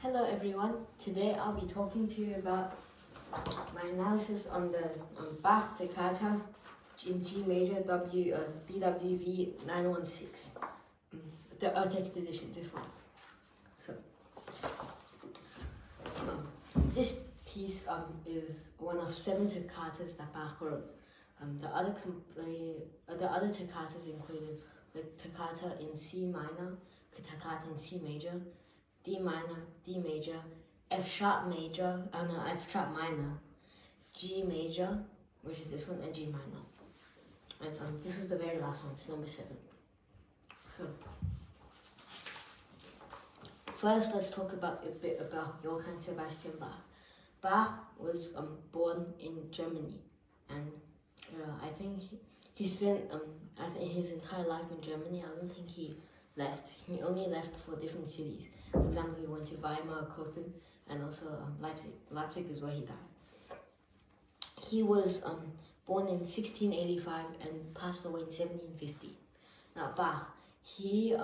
Hello everyone, today I'll be talking to you about my analysis on the Bach Toccata in G major BWV 916, the text edition, this one. So, this piece is one of 7 toccatas that Bach wrote. The other toccatas included the toccata in C minor, toccata in C major, D minor, D major, F sharp major, F sharp minor, G major, which is this one, and G minor. And this is the very last one, it's number 7. So, first let's talk about a bit about Johann Sebastian Bach. Bach was born in Germany, and I think he spent his entire life in Germany. I don't think he left. He only left for different cities. For example, he went to Weimar, Cologne, and also Leipzig. Leipzig is where he died. He was born in 1685 and passed away in 1750. Now, Bach, he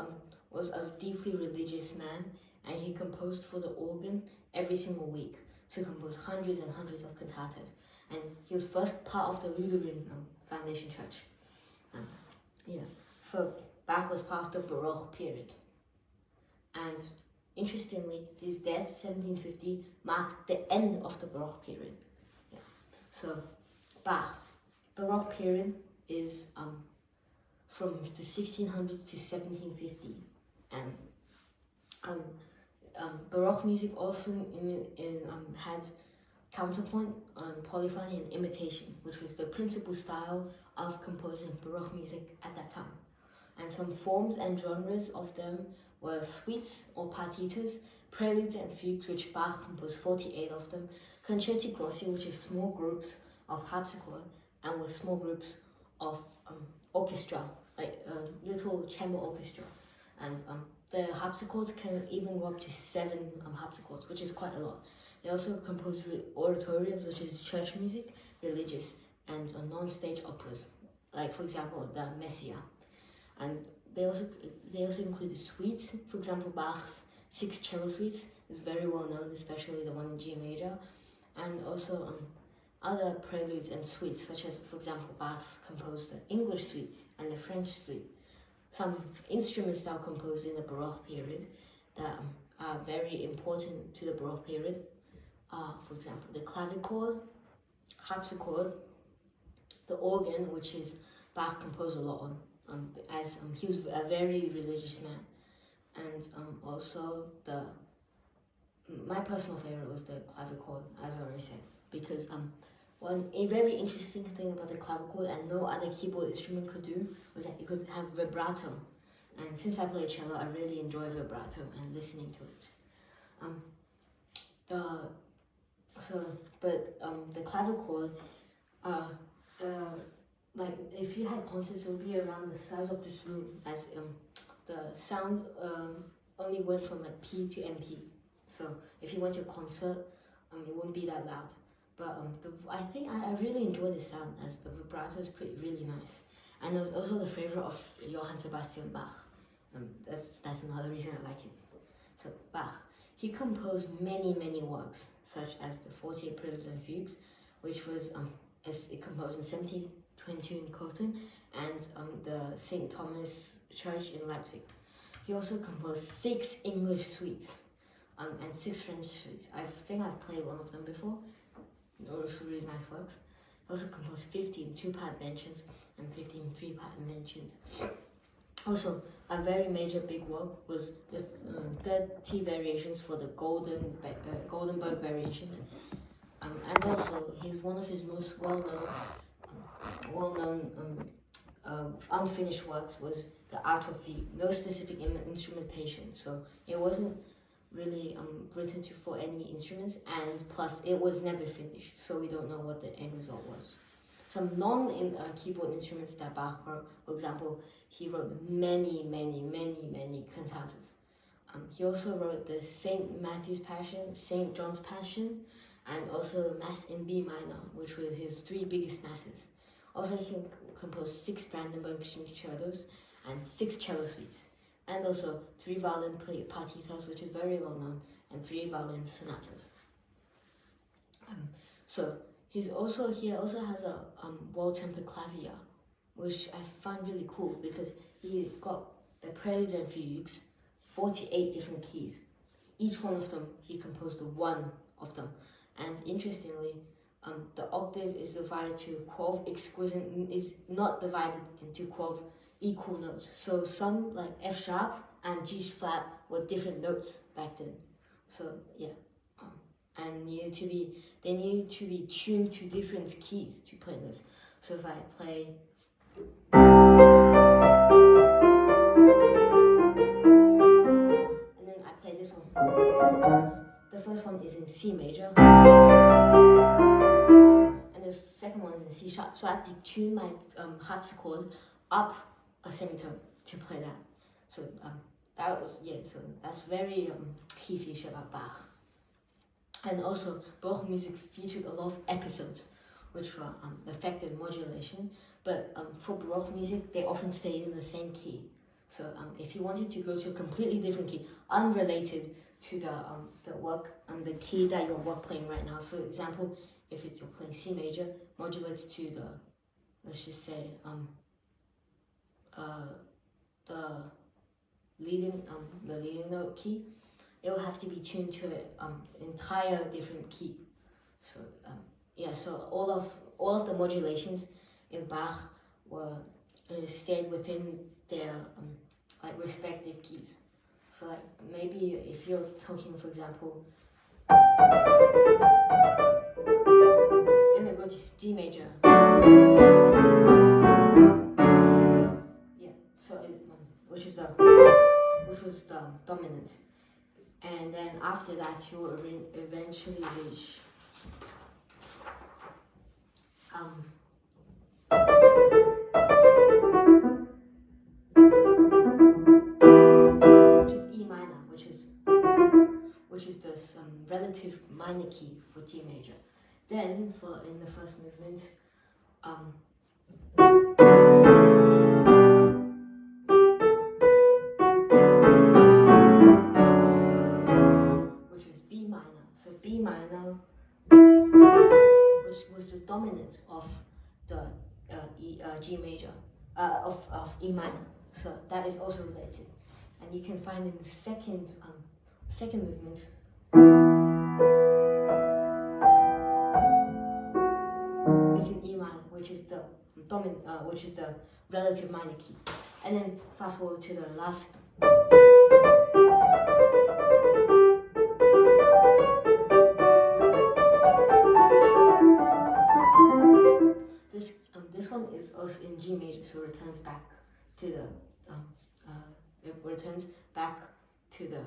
was a deeply religious man, and he composed for the organ every single week. So he composed hundreds and hundreds of cantatas. And he was first part of the Lutheran Foundation Church. So Bach was part of the Baroque period. And interestingly, his death, 1750, marked the end of the Baroque period. So Bach, Baroque period is from the 1600s to 1750. And Baroque music often had counterpoint, polyphony, and imitation, which was the principal style of composing Baroque music at that time. And some forms and genres of them were suites or partitas, preludes and fugues, which Bach composed 48 of them, concerti grossi, which is small groups of harpsichord, and with small groups of orchestra, like little chamber orchestra. And the harpsichords can even go up to 7 harpsichords, which is quite a lot. They also composed oratorios, which is church music, religious, and non-stage operas, like for example the Messia. And they also included suites. For example, Bach's 6 cello suites is very well known, especially the one in G major, and also other preludes and suites, such as, for example, Bach's composed the English suite and the French suite. Some instruments that were composed in the Baroque period that are very important to the Baroque period are, for example, the clavichord, harpsichord, the organ, which is Bach composed a lot on, as he was a very religious man, and also my personal favorite was the clavichord, as I already said, because a very interesting thing about the clavichord and no other keyboard instrument could do was that it could have vibrato, and since I play cello, I really enjoy vibrato and listening to it. The clavichord, like if you had concerts, it would be around the size of this room, as the sound only went from like P to MP. So if you went to a concert, it wouldn't be that loud. But I think I really enjoy the sound, as the vibrato is really nice. And it was also the favorite of Johann Sebastian Bach. That's another reason I like him. So Bach, he composed many works, such as the 48 Preludes and Fugues, which was composed in 1722 in Cologne, and the St. Thomas Church in Leipzig. He also composed 6 English suites and 6 French suites. I think I've played one of them before. Those were really nice works. He also composed 15 2-part inventions and 15 3-part inventions. Also, a very major big work was the 30 variations for the Goldenberg variations. And also, one of his most well-known unfinished works was the Art of Fugue. No specific instrumentation, so it wasn't really written for any instruments, and plus it was never finished, so we don't know what the end result was. Some non-keyboard instruments that Bach wrote, for example, he wrote many cantatas. He also wrote the St. Matthew's Passion, St. John's Passion, and also Mass in B minor, which were his 3 biggest masses. Also, he composed 6 Brandenburg concertos and 6 cello suites, and also 3 violin partitas, which is very well known, and 3 violin sonatas. So he also has a well-tempered clavier, which I find really cool because he got the preludes and fugues, 48 different keys. Each one of them, he composed one of them. And interestingly, the octave is divided to 12 exquisite, is not divided into 12 equal notes. So some like F sharp and G flat were different notes back then. So yeah, and they needed to be tuned to different keys to play this. So if I play and then I play this one. The first one is in C major, and the second one is in C sharp. So I have to tune my harpsichord up a semitone to play that. So so that's very key feature about Bach. And also, Baroque music featured a lot of episodes, which were affected modulation. But for Baroque music, they often stayed in the same key. So if you wanted to go to a completely different key, unrelated to the key that you're playing right now. So example, if you're playing C major, modulates to the, let's just say, the leading note key, it will have to be tuned to an entire different key. So so all of the modulations in Bach were stayed within their like respective keys. So like maybe if you're talking, for example, then we go to D major. Yeah, so which was the dominant, and then after that you will eventually reach which is E minor, which is the relative minor key for G major. Then in the first movement, which was B minor. So B minor, which was the dominant of the G major, of E minor. So that is also related. And you can find in the second movement, it's in E minor, which is the which is the relative minor key. And then fast forward to the last. This one is also in G major, so returns back to the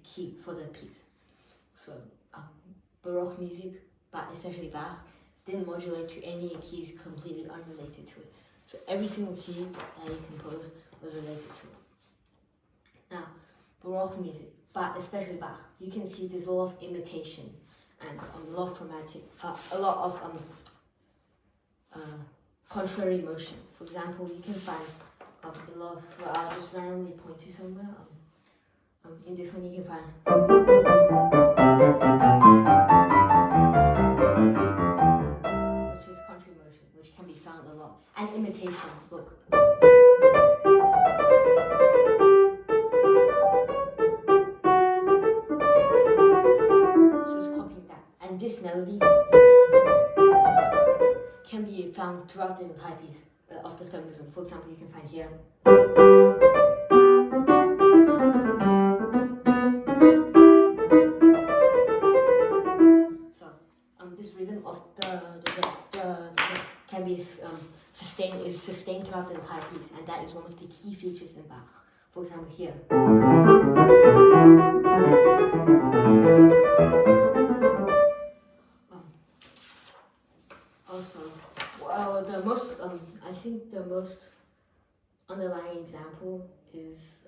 key for the piece. So Baroque music, but especially Bach, didn't modulate to any keys completely unrelated to it. So every single key that he composed was related to it. Now, Baroque music, but especially Bach, you can see there's a lot of imitation and a lot of chromatic, a lot of contrary motion. For example, you can find a lot of, I'll just randomly point to somewhere. In this one, you can find. Which is contrary motion, which can be found a lot. And imitation, look. So it's copying that. And this melody can be found throughout the entire piece of the third movement. For example, you can find here. So this rhythm of the can be sustained throughout the entire piece, and that is one of the key features in Bach. For example, here. Also, I think the most underlying example is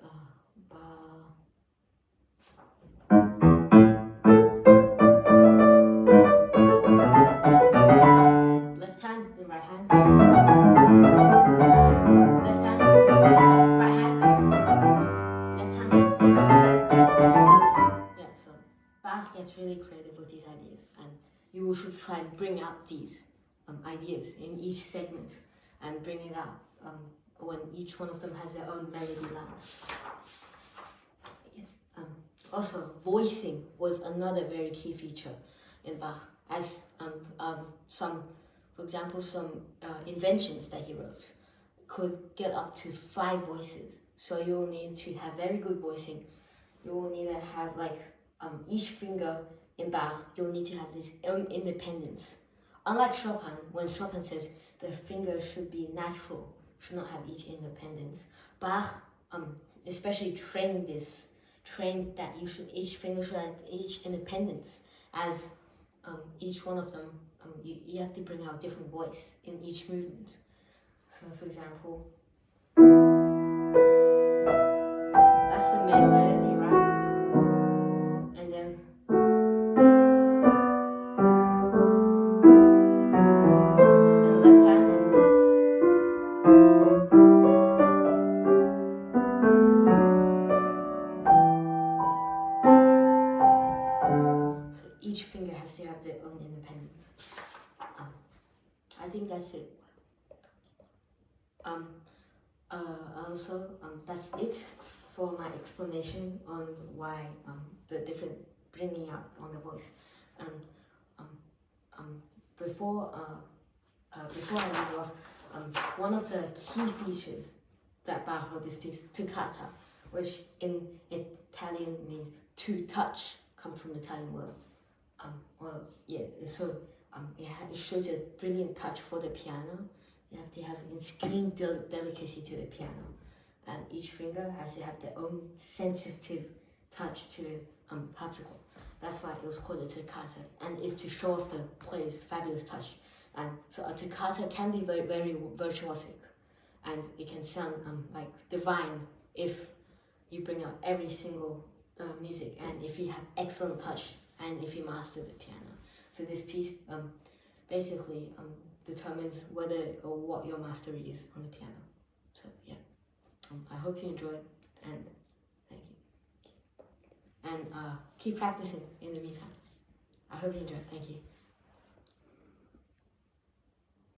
left hand, then right hand. Left hand, right hand, left hand. Yeah, so Bach gets really creative with these ideas, and you should try and bring out these ideas in each segment and bring it out when each one of them has their own melody lines. Yeah. Also, voicing was another very key feature in Bach, as for example, some inventions that he wrote could get up to 5 voices. So you will need to have very good voicing. You will need to have each finger in Bach, you'll need to have this own independence. Unlike Chopin, when Chopin says the finger should be natural, should not have each independence. Bach, especially trained that each finger should have each independence, as each one of them, you have to bring out different voice in each movement. So for example, that's the main melody, right? And then the left hand. So each finger has to have their own independence. I think that's it. Also, that's it for my explanation on why the different bringing out on the voice. Before I leave off, one of the key features that Bach wrote this piece, Toccata, which in Italian means to touch, comes from the Italian word. It shows a brilliant touch for the piano. You have to have extreme delicacy to the piano, and each finger has to have their own sensitive touch to the harpsichord. That's why it was called a toccata, and it's to show off the player's fabulous touch. And so a toccata can be very, very virtuosic, and it can sound like divine if you bring out every single music, and if you have excellent touch, and if you master the piano. So this piece basically determines whether or what your mastery is on the piano. So yeah, I hope you enjoyed, and thank you. And keep practicing in the meantime. I hope you enjoyed. Thank you.